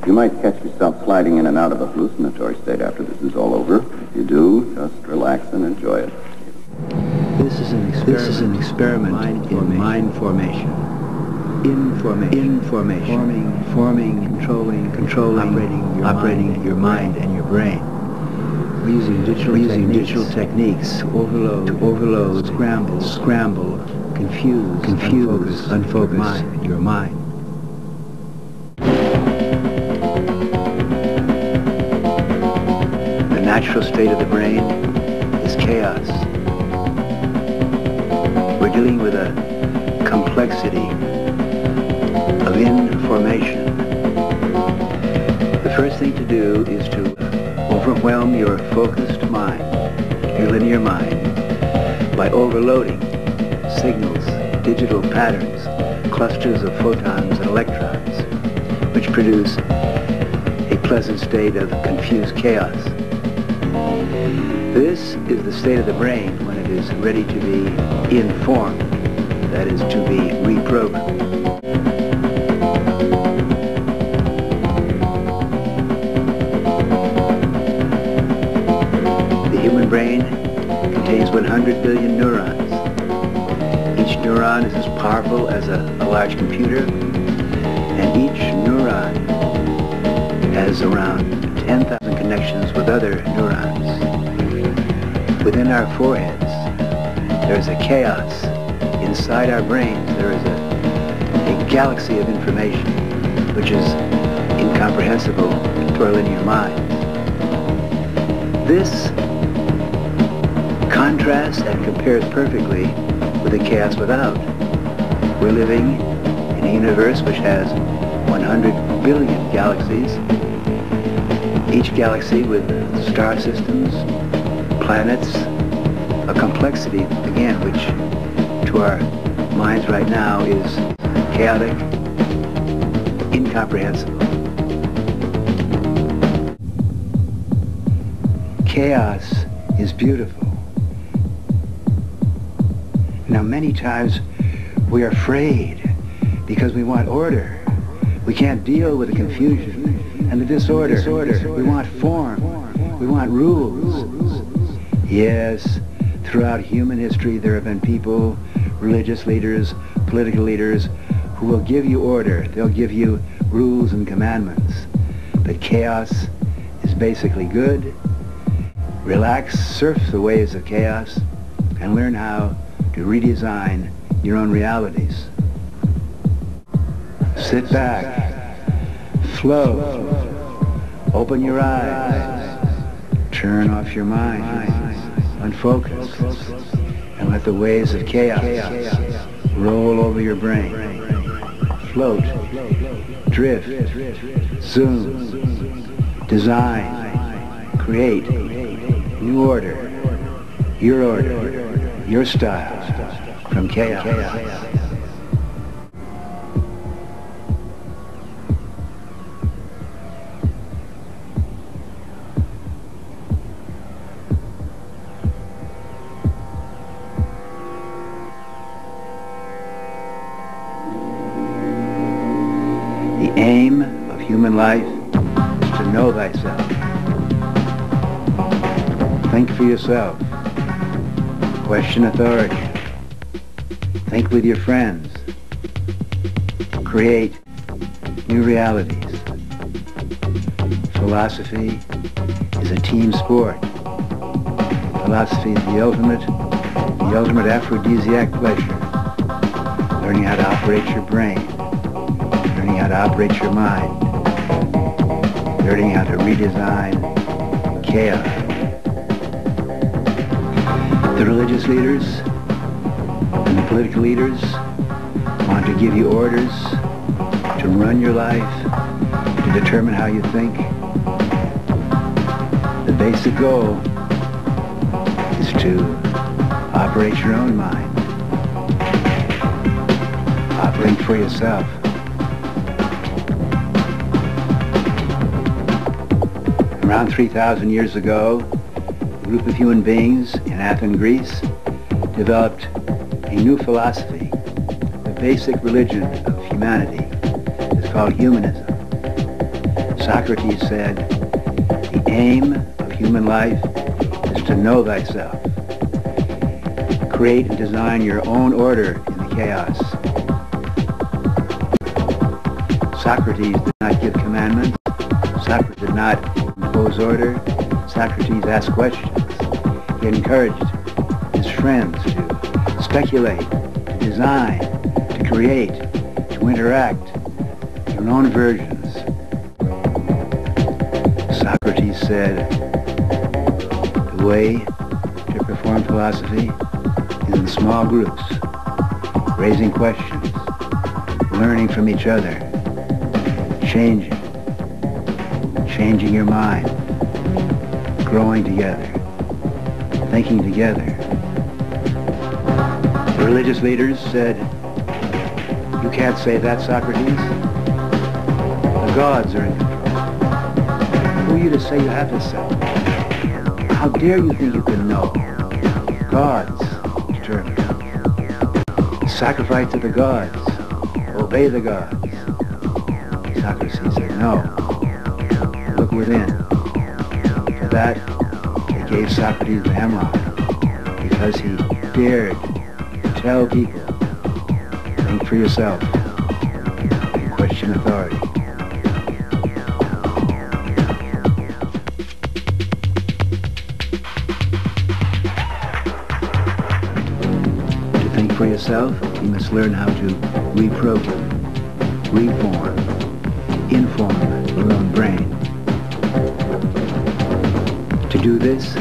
You might catch yourself sliding in and out of a hallucinatory state after this is all over. If you do, just relax and enjoy it. This is an experiment in mind formation. Information. Forming, controlling, operating your mind and your brain. We're using digital techniques to overload, scramble, confuse, unfocus your mind. The natural state of the brain is chaos. We're dealing with a complexity of information. The first thing to do is to overwhelm your focused mind, your linear mind, by overloading signals, digital patterns, clusters of photons and electrons, which produce a pleasant state of confused chaos. This is the state of the brain when it is ready to be informed, that is, to be reprogrammed. The human brain contains 100 billion neurons. Each neuron is as powerful as a large computer, and each neuron has around 10,000 connections with other neurons. Within our foreheads, there is a chaos. Inside our brains, there is a galaxy of information which is incomprehensible to our linear minds. This contrasts and compares perfectly with the chaos without. We're living in a universe which has 100 billion galaxies, each galaxy with star systems, planets, a complexity, again, which to our minds right now is chaotic, incomprehensible. Chaos is beautiful. Now, many times we are afraid because we want order. We can't deal with the confusion and the disorder. We want form. We want rules. Yes, throughout human history there have been people, religious leaders, political leaders, who will give you order. They'll give you rules and commandments. But chaos is basically good. Relax, surf the waves of chaos, and learn how to redesign your own realities. Sit back, float, open your eyes, turn off your mind, unfocus, and let the waves of chaos roll over your brain. Float, drift, zoom, design, create, new order, your style, from chaos. The aim of human life is to know thyself. Think for yourself. Question authority. Think with your friends. Create new realities. Philosophy is a team sport. Philosophy is the ultimate aphrodisiac pleasure. Learning how to operate your brain. Learning how to operate your mind. Learning how to redesign chaos. The religious leaders and the political leaders want to give you orders to run your life, to determine how you think. The basic goal is to operate your own mind. Operate for yourself. Around 3,000 years ago, a group of human beings in Athens, Greece, developed a new philosophy. The basic religion of humanity is called humanism. Socrates said, the aim of human life is to know thyself. Create and design your own order in the chaos. Socrates did not give commandments. Socrates did not impose order. Socrates asked questions. He encouraged his friends to speculate, to design, to create, to interact, their own versions. Socrates said, the way to perform philosophy is in small groups, raising questions, learning from each other, changing your mind, growing together, thinking together. The religious leaders said, you can't say that, Socrates. The gods are in control. Who are you to say you have to say? How dare you think you can know? Gods determine. Sacrifice to the gods. Obey the gods. Socrates said, no. Look within. For that, they gave Socrates the hemlock, because he dared to tell people, think for yourself, and question authority. To think for yourself, you must learn how to reprogram, reform, inform your own brain. To do this,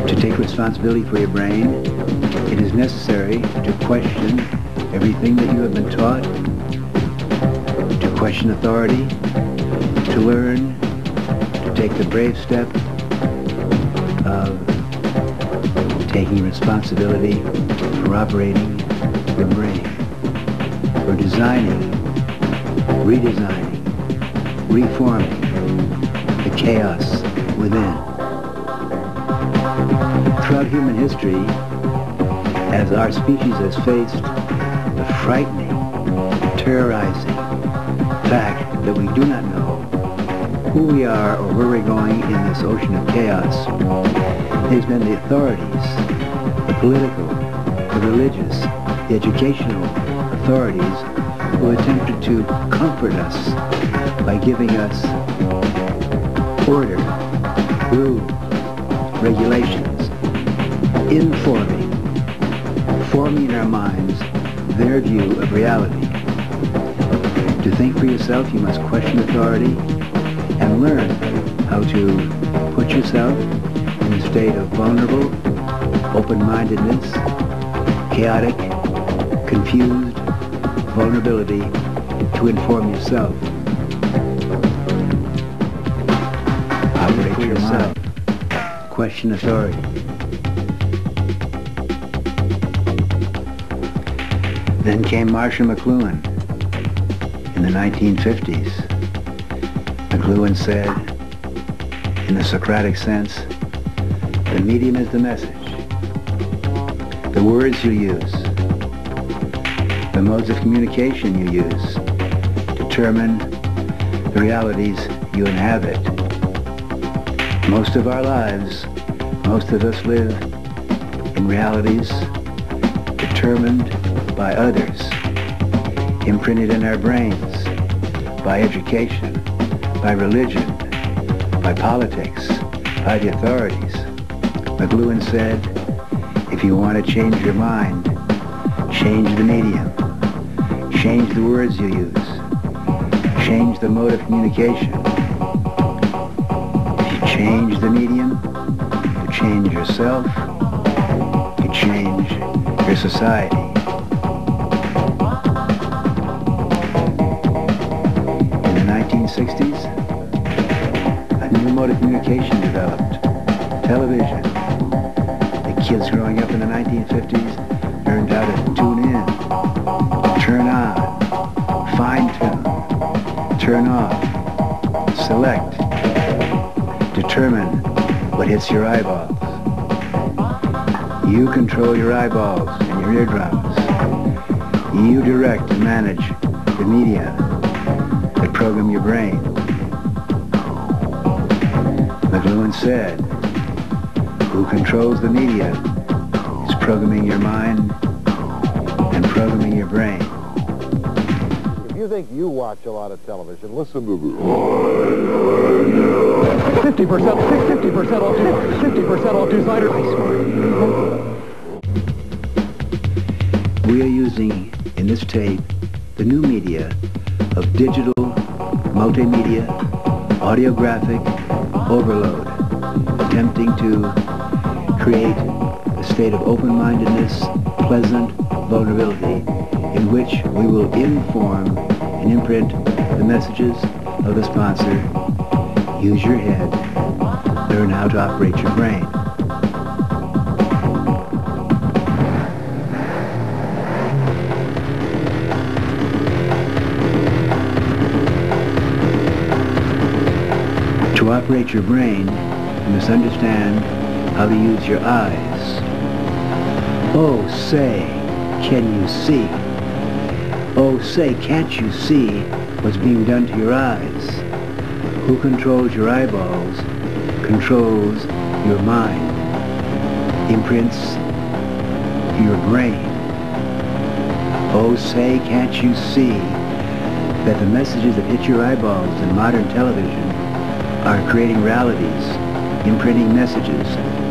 to take responsibility for your brain, it is necessary to question everything that you have been taught, to question authority, to learn, to take the brave step of taking responsibility for operating your brain, for designing, redesigning, reforming the chaos within. Throughout human history, as our species has faced the frightening, terrorizing fact that we do not know who we are or where we're going in this ocean of chaos, it has been the authorities, the political, the religious, the educational authorities who attempted to comfort us by giving us order, rules, regulations, forming in our minds their view of reality. To think for yourself, you must question authority and learn how to put yourself in a state of vulnerable, open-mindedness, chaotic, confused vulnerability to inform yourself. Operate for yourself. Question authority. Then came Marshall McLuhan in the 1950s. McLuhan said, in the Socratic sense, the medium is the message. The words you use, the modes of communication you use, determine the realities you inhabit. Most of our lives, most of us live in realities determined by others, imprinted in our brains, by education, by religion, by politics, by the authorities. McLuhan said, if you want to change your mind, change the medium, change the words you use, change the mode of communication. If you change the medium, you change yourself, you change your society. In the 1960s, a new mode of communication developed, television. The kids growing up in the 1950s learned how to tune in, turn on, fine-tune, turn off, select, determine what hits your eyeballs. You control your eyeballs and your eardrums. You direct and manage the media that program your brain. McLuhan said, who controls the media is programming your mind and programming your brain. If you think you watch a lot of television, listen to me. 50% off two-sider. We are using, in this tape, the new media of digital, multimedia, audiographic overload, attempting to create a state of open-mindedness, pleasant vulnerability, in which we will inform and imprint the messages of the sponsor. Use your head. Learn how to operate your brain. To operate your brain, you must understand how to use your eyes. Oh, say, can you see? Oh, say, can't you see what's being done to your eyes? Who controls your eyeballs controls your mind, imprints your brain. Oh, say, can't you see that the messages that hit your eyeballs in modern television are creating realities, imprinting messages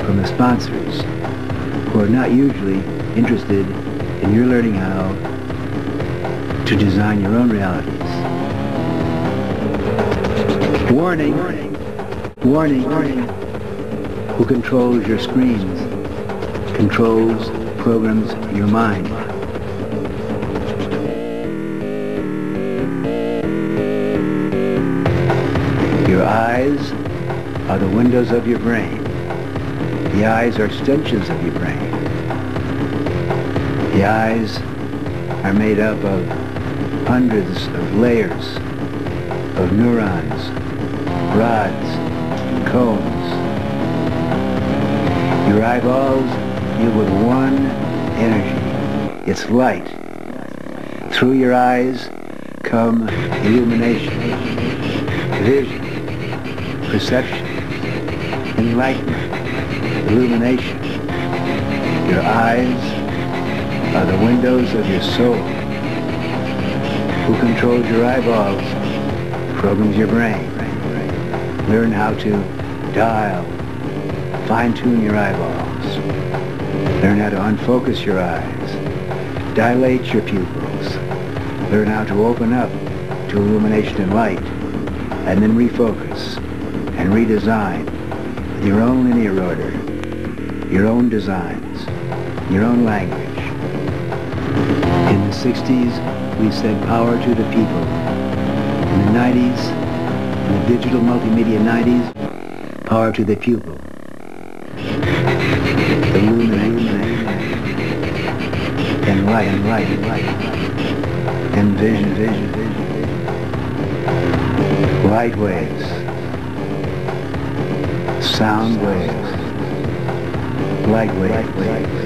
from the sponsors, who are not usually interested in your learning how to design your own realities. Warning, warning, warning. Who controls your screens controls, programs your mind. Your eyes are the windows of your brain. The eyes are extensions of your brain. The eyes are made up of hundreds of layers of neurons, rods, and cones. Your eyeballs deal with one energy. It's light. Through your eyes come illumination, vision, perception, enlightenment, illumination. Your eyes are the windows of your soul. Who controls your eyeballs programs your brain. Learn how to dial, fine-tune your eyeballs. Learn how to unfocus your eyes, dilate your pupils. Learn how to open up to illumination and light, and then refocus and redesign with your own linear order, your own designs, your own language. In the 60s, we said power to the people. In the 90s, in the digital multimedia 90s, power to the pupil. Illuminate, and light, and vision. Light waves, sound waves, light waves.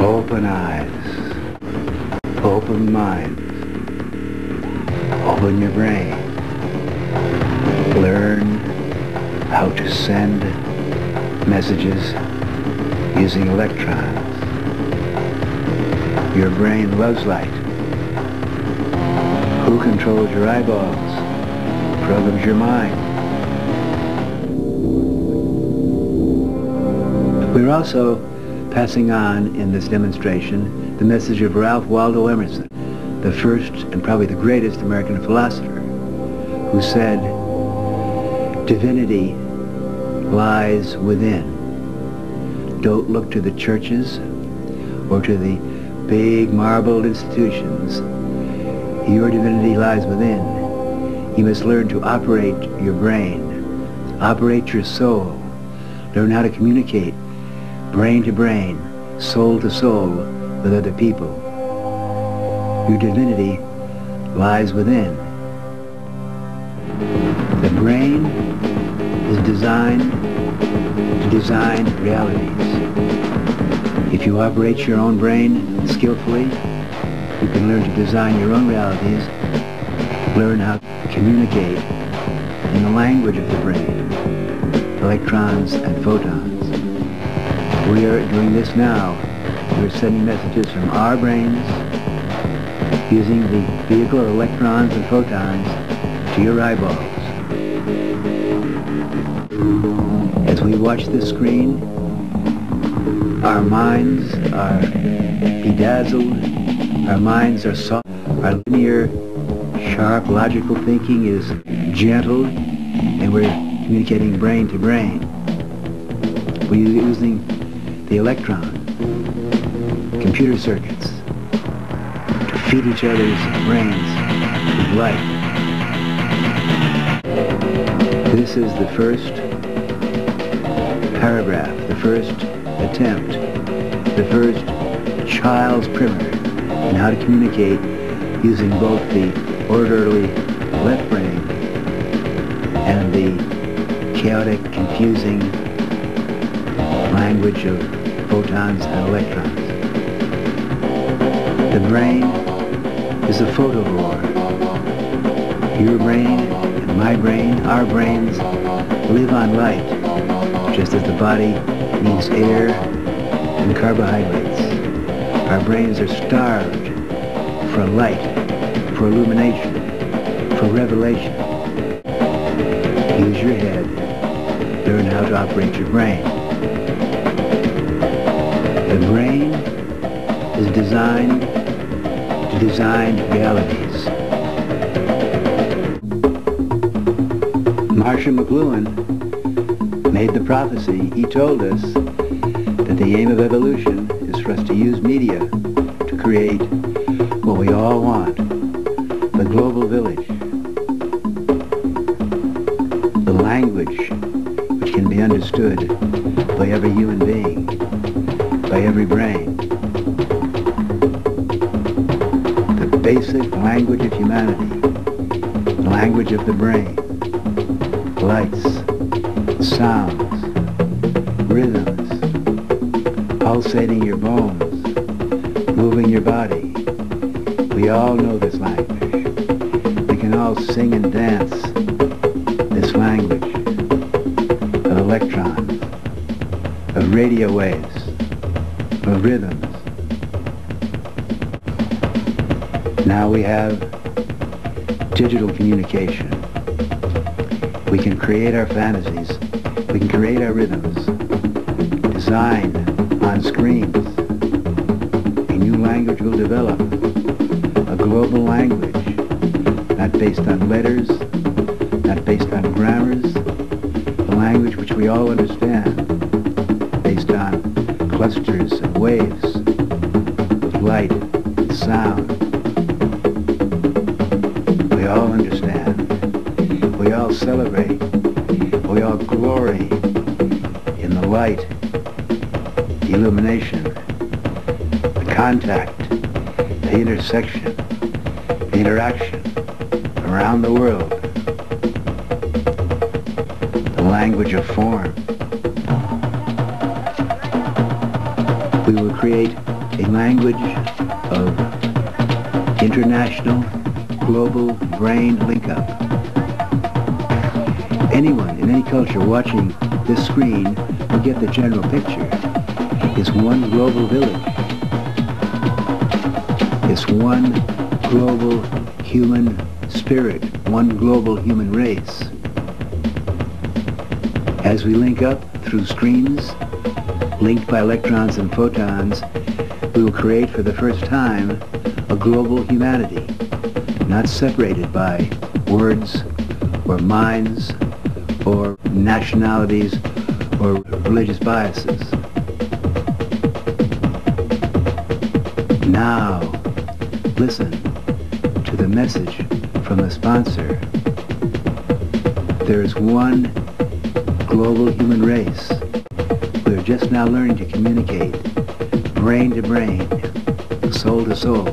Open eyes, open mind, open your brain. Learn how to send messages using electrons. Your brain loves light. Who controls your eyeballs programs your mind. We're also passing on in this demonstration the message of Ralph Waldo Emerson, the first and probably the greatest American philosopher, who said, "Divinity lies within. Don't look to the churches or to the big marbled institutions. Your divinity lies within. You must learn to operate your brain, operate your soul, learn how to communicate brain to brain, soul to soul with other people. Your divinity lies within. The brain is designed to design realities. If you operate your own brain skillfully, You can learn to design your own realities, learn how to communicate in the language of the brain, electrons and photons. We are doing this now. We're sending messages from our brains using the vehicle of electrons and photons to your eyeballs. As we watch this screen, our minds are bedazzled, our minds are soft, our linear, sharp, logical thinking is gentle, and we're communicating brain to brain. We're using the electron, computer circuits, to feed each other's brains with light. This is the first paragraph, the first attempt, the first child's primer in how to communicate using both the orderly left brain and the chaotic, confusing language of photons and electrons. The brain is a photovore. Your brain and my brain, our brains, live on light, just as the body needs air and carbohydrates. Our brains are starved for light, for illumination, for revelation. Use your head. Learn how to operate your brain. The brain is designed to design realities. Marshall McLuhan made the prophecy. He told us that the aim of evolution is for us to use media to create what we all want, the global village, the language which can be understood by every human being, by every brain, the basic language of humanity, the language of the brain, lights, sounds, rhythms, pulsating your bones, moving your body. We all know this language. We can all sing and dance this language of electrons, of radio waves, of rhythms. Now we have digital communication. We can create our fantasies. We can create our rhythms. Design on screens. A new language will develop. A global language, not based on letters, not based on grammars, a language which we all understand, based on clusters of waves, of light, and sound. We all understand. We all celebrate. We all glory in the light, the illumination, the contact, the intersection, the interaction around the world, the language of form. We will create a language of international, global brain link-up. Anyone in any culture watching this screen will get the general picture. It's one global village. It's one global human spirit, one global human race. As we link up through screens, linked by electrons and photons, we will create for the first time a global humanity, not separated by words or minds or nationalities or religious biases. Now, listen to the message from the sponsor. There is one global human race. We are just now learning to communicate brain to brain, soul to soul.